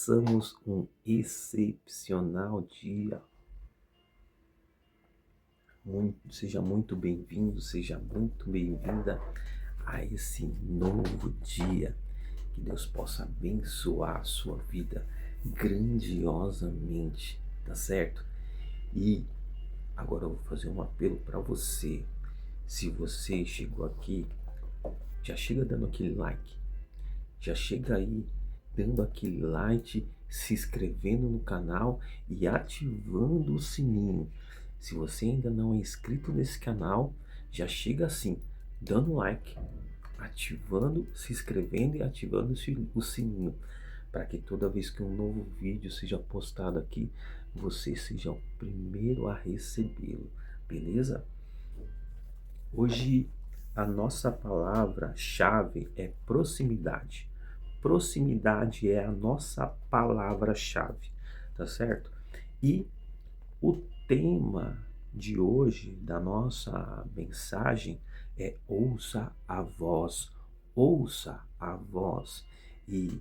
façamos um excepcional dia. Seja muito bem-vindo, seja muito bem-vinda a esse novo dia. Que Deus possa abençoar a sua vida grandiosamente, tá certo? E agora eu vou fazer um apelo para você. Se você chegou aqui, já chega dando aquele like. Já chega aí dando aquele like, se inscrevendo no canal e ativando o sininho. Se você ainda não é inscrito nesse canal, já chega assim, dando like, ativando, se inscrevendo e ativando o sininho, para que toda vez que um novo vídeo seja postado aqui, você seja o primeiro a recebê-lo, beleza? Hoje a nossa palavra-chave é proximidade. Proximidade é a nossa palavra-chave, tá certo? E o tema de hoje da nossa mensagem é ouça a voz, ouça a voz. E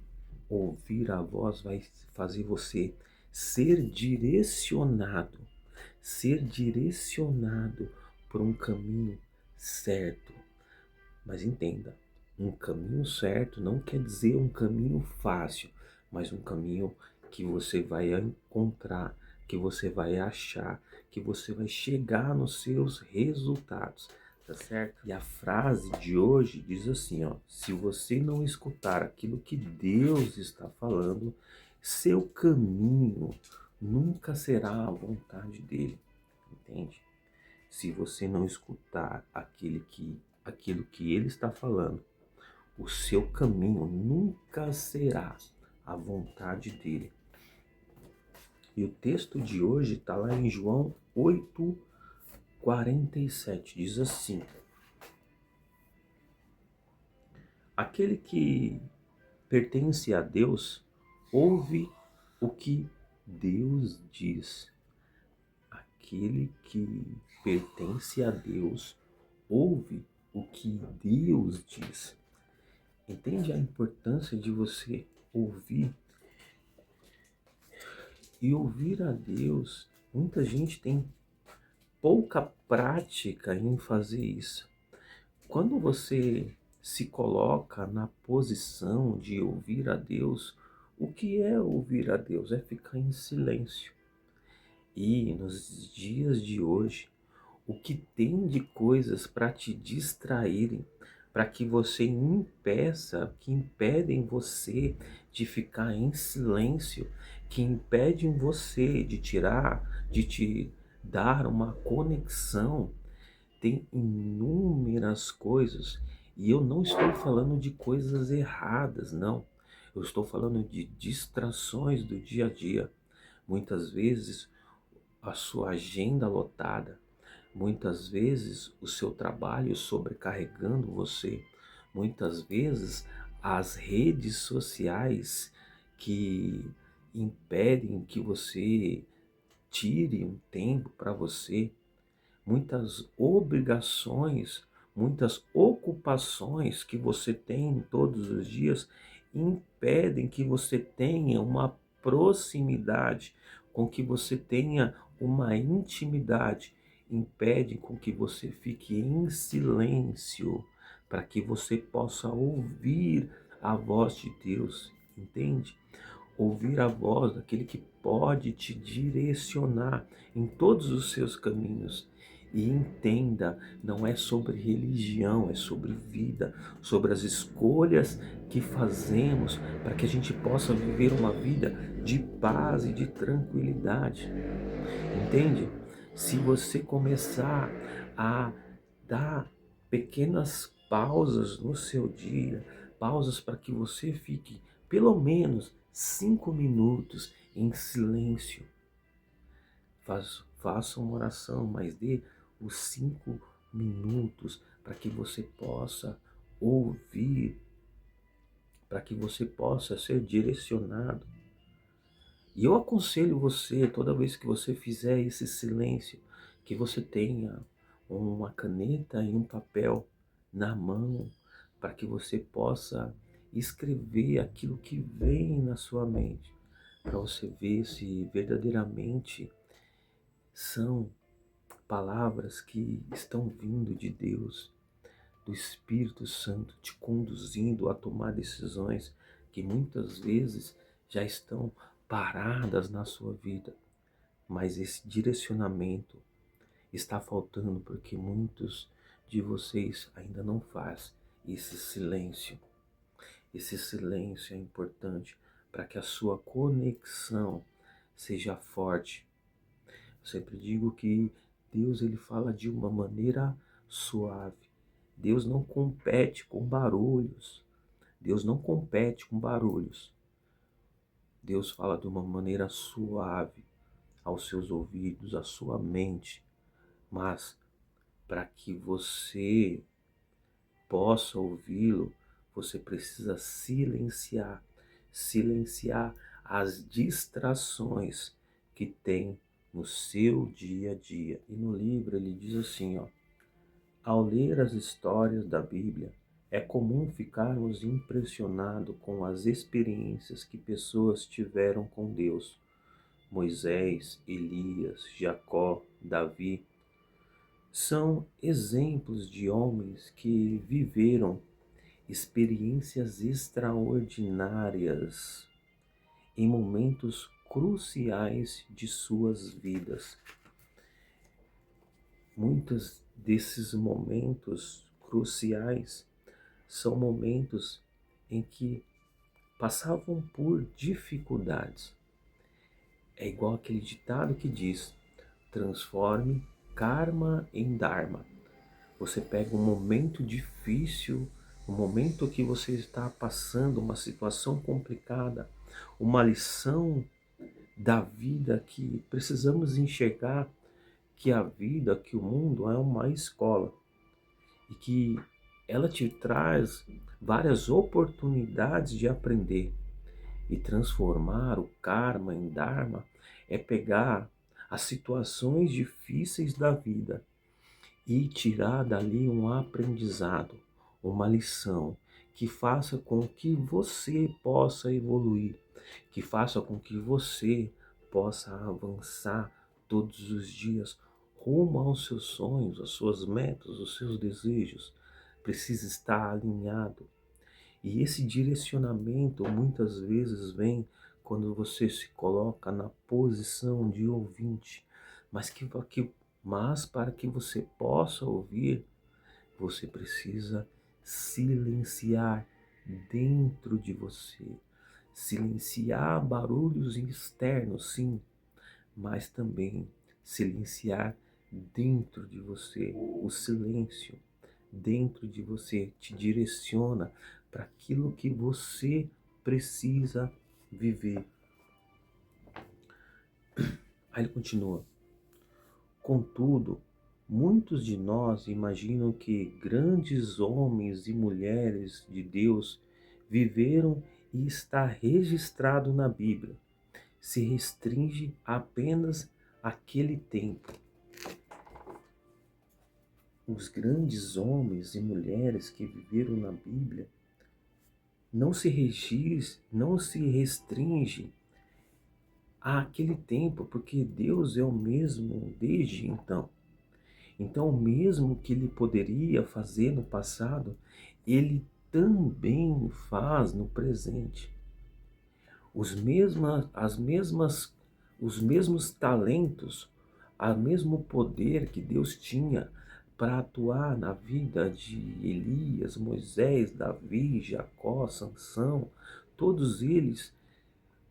ouvir a voz vai fazer você ser direcionado por um caminho certo. Mas entenda, um caminho certo não quer dizer um caminho fácil, mas um caminho que você vai encontrar, que você vai achar, que você vai chegar nos seus resultados, tá certo? E a frase de hoje diz assim, ó: se você não escutar aquilo que Deus está falando, seu caminho nunca será a vontade dele, entende? Se você não escutar aquilo que ele está falando, o seu caminho nunca será a vontade dele. E o texto de hoje está lá em João 8:47, diz assim: aquele que pertence a Deus ouve o que Deus diz. Aquele que pertence a Deus ouve o que Deus diz. Entende a importância de você ouvir? E ouvir a Deus, muita gente tem pouca prática em fazer isso. Quando você se coloca na posição de ouvir a Deus, o que é ouvir a Deus? É ficar em silêncio. E nos dias de hoje, o que tem de coisas para te distraírem, para que você que impedem você de ficar em silêncio, que impedem você de te dar uma conexão. Tem inúmeras coisas, e eu não estou falando de coisas erradas, não. Eu estou falando de distrações do dia a dia. Muitas vezes a sua agenda lotada, muitas vezes o seu trabalho sobrecarregando você, muitas vezes as redes sociais que impedem que você tire um tempo para você, muitas obrigações, muitas ocupações que você tem todos os dias impedem que você tenha uma proximidade, com que você tenha uma intimidade, impedem com que você fique em silêncio, para que você possa ouvir a voz de Deus, entende? Ouvir a voz daquele que pode te direcionar em todos os seus caminhos. E entenda, não é sobre religião, é sobre vida, sobre as escolhas que fazemos para que a gente possa viver uma vida de paz e de tranquilidade. Entende? Se você começar a dar pequenas pausas no seu dia, pausas para que você fique pelo menos 5 minutos em silêncio. Faça uma oração, mas dê os 5 minutos para que você possa ouvir, para que você possa ser direcionado. E eu aconselho você, toda vez que você fizer esse silêncio, que você tenha uma caneta e um papel na mão, para que você possa escrever aquilo que vem na sua mente. para você ver se verdadeiramente são palavras que estão vindo de Deus, do Espírito Santo, te conduzindo a tomar decisões que muitas vezes já estão paradas na sua vida, mas esse direcionamento está faltando porque muitos de vocês ainda não faz esse silêncio. Esse silêncio é importante para que a sua conexão seja forte. Eu sempre digo que Deus ele fala de uma maneira suave. Deus não compete com barulhos. Deus não compete com barulhos. Deus fala de uma maneira suave aos seus ouvidos, à sua mente. Mas para que você possa ouvi-lo, você precisa silenciar, silenciar as distrações que tem no seu dia a dia. E no livro ele diz assim, ó: ao ler as histórias da Bíblia, é comum ficarmos impressionados com as experiências que pessoas tiveram com Deus. Moisés, Elias, Jacó, Davi são exemplos de homens que viveram experiências extraordinárias em momentos cruciais de suas vidas. Muitos desses momentos cruciais são momentos em que passavam por dificuldades. É igual aquele ditado que diz: transforme karma em dharma. Você pega um momento difícil, um momento que você está passando uma situação complicada, uma lição da vida que precisamos enxergar que a vida, que o mundo é uma escola e que ela te traz várias oportunidades de aprender e transformar o karma em dharma é pegar as situações difíceis da vida e tirar dali um aprendizado, uma lição que faça com que você possa evoluir, que faça com que você possa avançar todos os dias rumo aos seus sonhos, às suas metas, aos seus desejos. Precisa estar alinhado. E esse direcionamento muitas vezes vem quando você se coloca na posição de ouvinte, mas para que você possa ouvir, você precisa silenciar dentro de você. Silenciar barulhos externos, sim, mas também silenciar dentro de você. O silêncio dentro de você te direciona para aquilo que você precisa viver. Aí ele continua: contudo, muitos de nós imaginam que grandes homens e mulheres de Deus viveram e está registrado na Bíblia. Se restringe apenas àquele tempo. Os grandes homens e mulheres que viveram na Bíblia não se restringe àquele tempo, porque Deus é o mesmo desde então. Então, o mesmo que ele poderia fazer no passado, ele também faz no presente. Os mesmos talentos, o mesmo poder que Deus tinha para atuar na vida de Elias, Moisés, Davi, Jacó, Sansão, todos eles,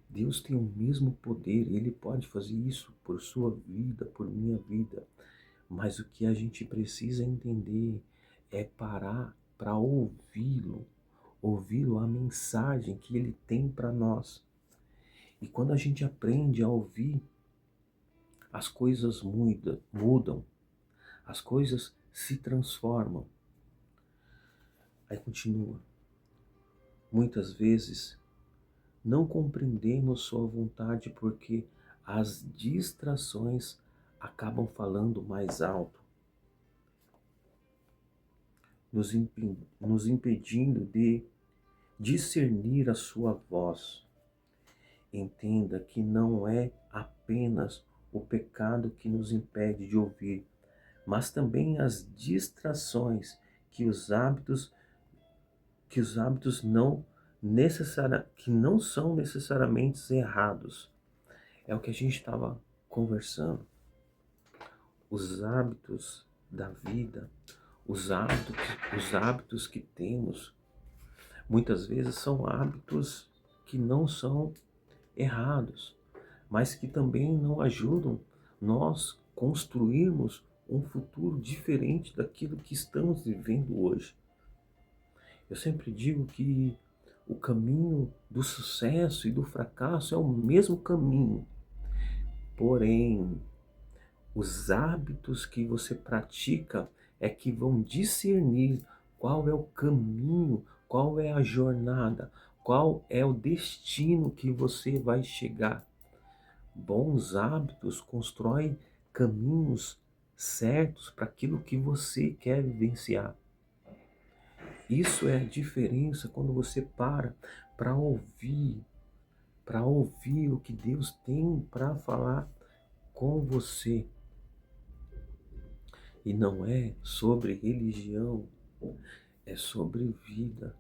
Deus tem o mesmo poder, ele pode fazer isso por sua vida, por minha vida. Mas o que a gente precisa entender é parar para ouvi-lo, a mensagem que ele tem para nós. E quando a gente aprende a ouvir, as coisas mudam, as coisas se transformam. Aí continua: muitas vezes não compreendemos sua vontade porque as distrações acabam falando mais alto, nos impedindo de discernir a sua voz. Entenda que não é apenas o pecado que nos impede de ouvir, mas também as distrações que os hábitos que não são necessariamente errados. É o que a gente estava conversando. Os hábitos da vida, os hábitos que temos, muitas vezes são hábitos que não são errados, mas que também não ajudam nós construirmos um futuro diferente daquilo que estamos vivendo hoje. Eu sempre digo que o caminho do sucesso e do fracasso é o mesmo caminho, porém, os hábitos que você pratica é que vão discernir qual é o caminho, qual é a jornada, qual é o destino que você vai chegar. Bons hábitos constroem caminhos certos para aquilo que você quer vivenciar. Isso é a diferença quando você para para ouvir o que Deus tem para falar com você. E não é sobre religião, é sobre vida.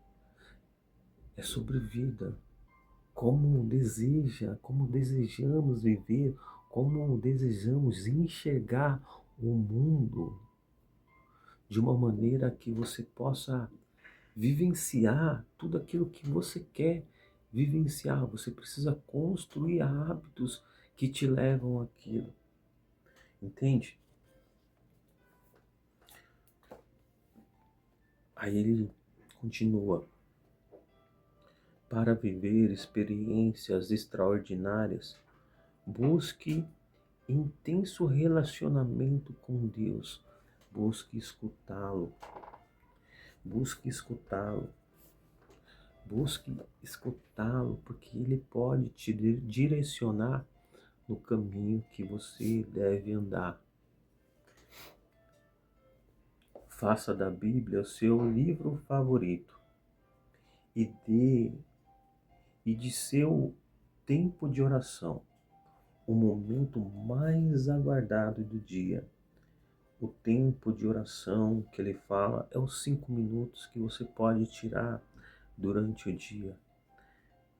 É sobre vida. Como desejamos viver, como desejamos enxergar o mundo de uma maneira que você possa vivenciar tudo aquilo que você quer vivenciar. Você precisa construir hábitos que te levam àquilo. Entende? Aí ele continua. Para viver experiências extraordinárias, busque intenso relacionamento com Deus. Busque escutá-lo. Busque escutá-lo. Busque escutá-lo, porque ele pode te direcionar no caminho que você deve andar. Faça da Bíblia o seu livro favorito e de seu tempo de oração o momento mais aguardado do dia. O tempo de oração que ele fala é os 5 minutos que você pode tirar durante o dia.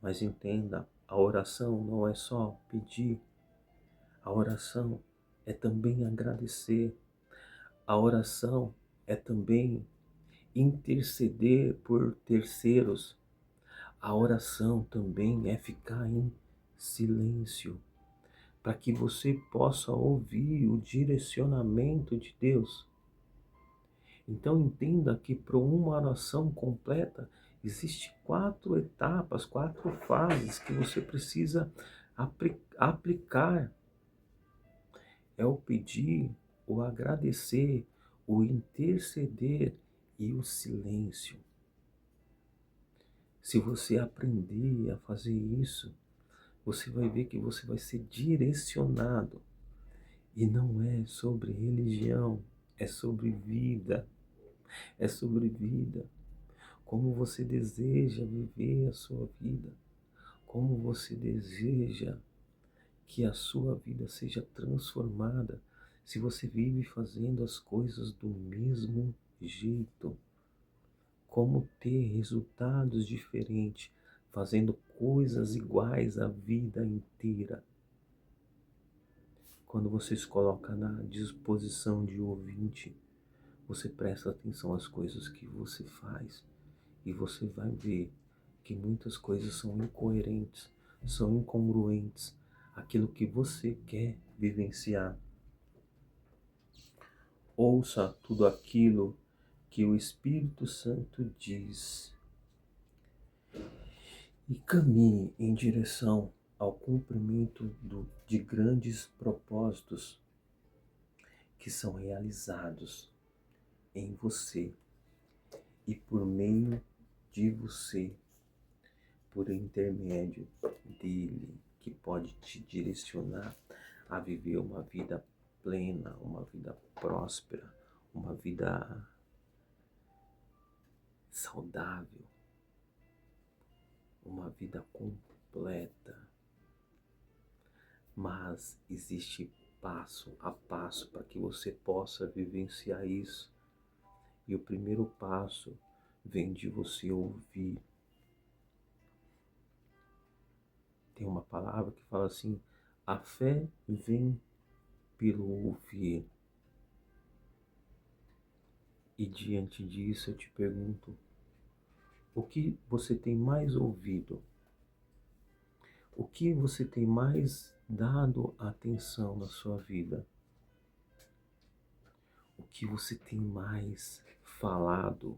Mas entenda, a oração não é só pedir, a oração é também agradecer, a oração é também interceder por terceiros, a oração também é ficar em silêncio, para que você possa ouvir o direcionamento de Deus. Então entenda que para uma oração completa, existem 4 etapas, 4 fases que você precisa aplicar. É o pedir, o agradecer, o interceder e o silêncio. Se você aprender a fazer isso, você vai ver que você vai ser direcionado. E não é sobre religião, é sobre vida. É sobre vida. Como você deseja viver a sua vida. Como você deseja que a sua vida seja transformada se você vive fazendo as coisas do mesmo jeito. Como ter resultados diferentes, fazendo coisas iguais a vida inteira. Quando você se coloca na disposição de ouvinte, você presta atenção às coisas que você faz e você vai ver que muitas coisas são incoerentes, são incongruentes àquilo que você quer vivenciar. Ouça tudo aquilo que o Espírito Santo diz e caminhe em direção ao cumprimento de grandes propósitos que são realizados em você e por meio de você, por intermédio dele, que pode te direcionar a viver uma vida plena, uma vida próspera, uma vida saudável, uma vida completa. mas existe passo a passo para que você possa vivenciar isso. E o primeiro passo vem de você ouvir. Tem uma palavra que fala assim: a fé vem pelo ouvir. E diante disso eu te pergunto, o que você tem mais ouvido? O que você tem mais dado atenção na sua vida? O que você tem mais falado?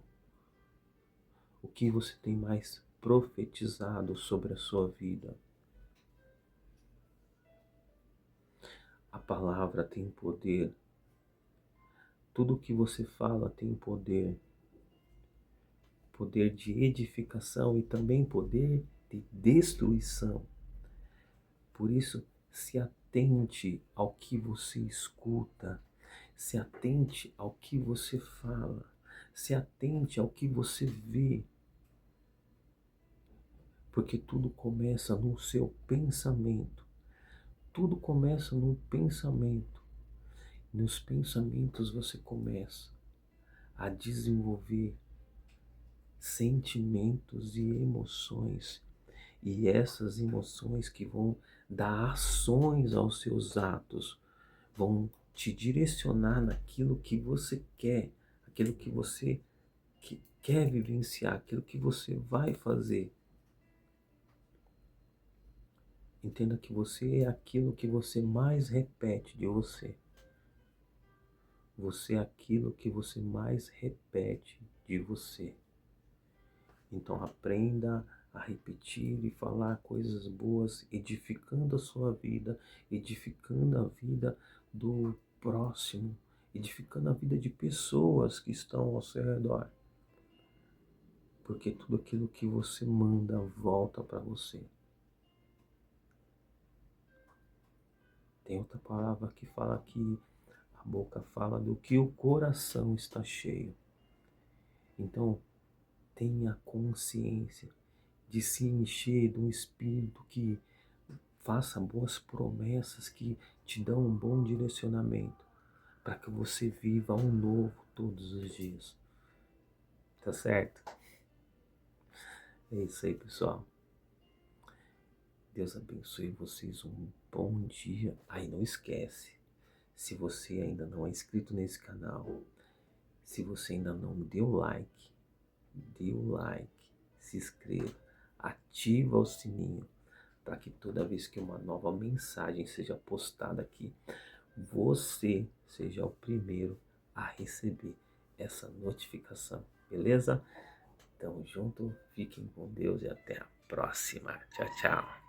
O que você tem mais profetizado sobre a sua vida? A palavra tem poder. Tudo o que você fala tem poder. Poder de edificação e também poder de destruição. Por isso, se atente ao que você escuta, se atente ao que você fala, se atente ao que você vê, porque tudo começa no seu pensamento. Tudo começa no pensamento. Nos pensamentos você começa a desenvolver sentimentos e emoções. E essas emoções que vão dar ações aos seus atos, vão te direcionar naquilo que você quer, aquilo que você quer vivenciar, aquilo que você vai fazer. Entenda que você é aquilo que você mais repete de você. Você é aquilo que você mais repete de você. Então aprenda a repetir e falar coisas boas, edificando a sua vida, edificando a vida do próximo, edificando a vida de pessoas que estão ao seu redor. Porque tudo aquilo que você manda volta para você. Tem outra palavra que fala que a boca fala do que o coração está cheio. Então, tenha consciência de se encher de um espírito que faça boas promessas, que te dão um bom direcionamento, para que você viva um novo todos os dias. Tá certo? É isso aí, pessoal. Deus abençoe vocês, um bom dia. Aí não esquece, se você ainda não é inscrito nesse canal, se você ainda não deu like, dê o like, se inscreva, ativa o sininho, para que toda vez que uma nova mensagem seja postada aqui, você seja o primeiro a receber essa notificação, beleza? Tamo junto, fiquem com Deus e até a próxima. Tchau, tchau.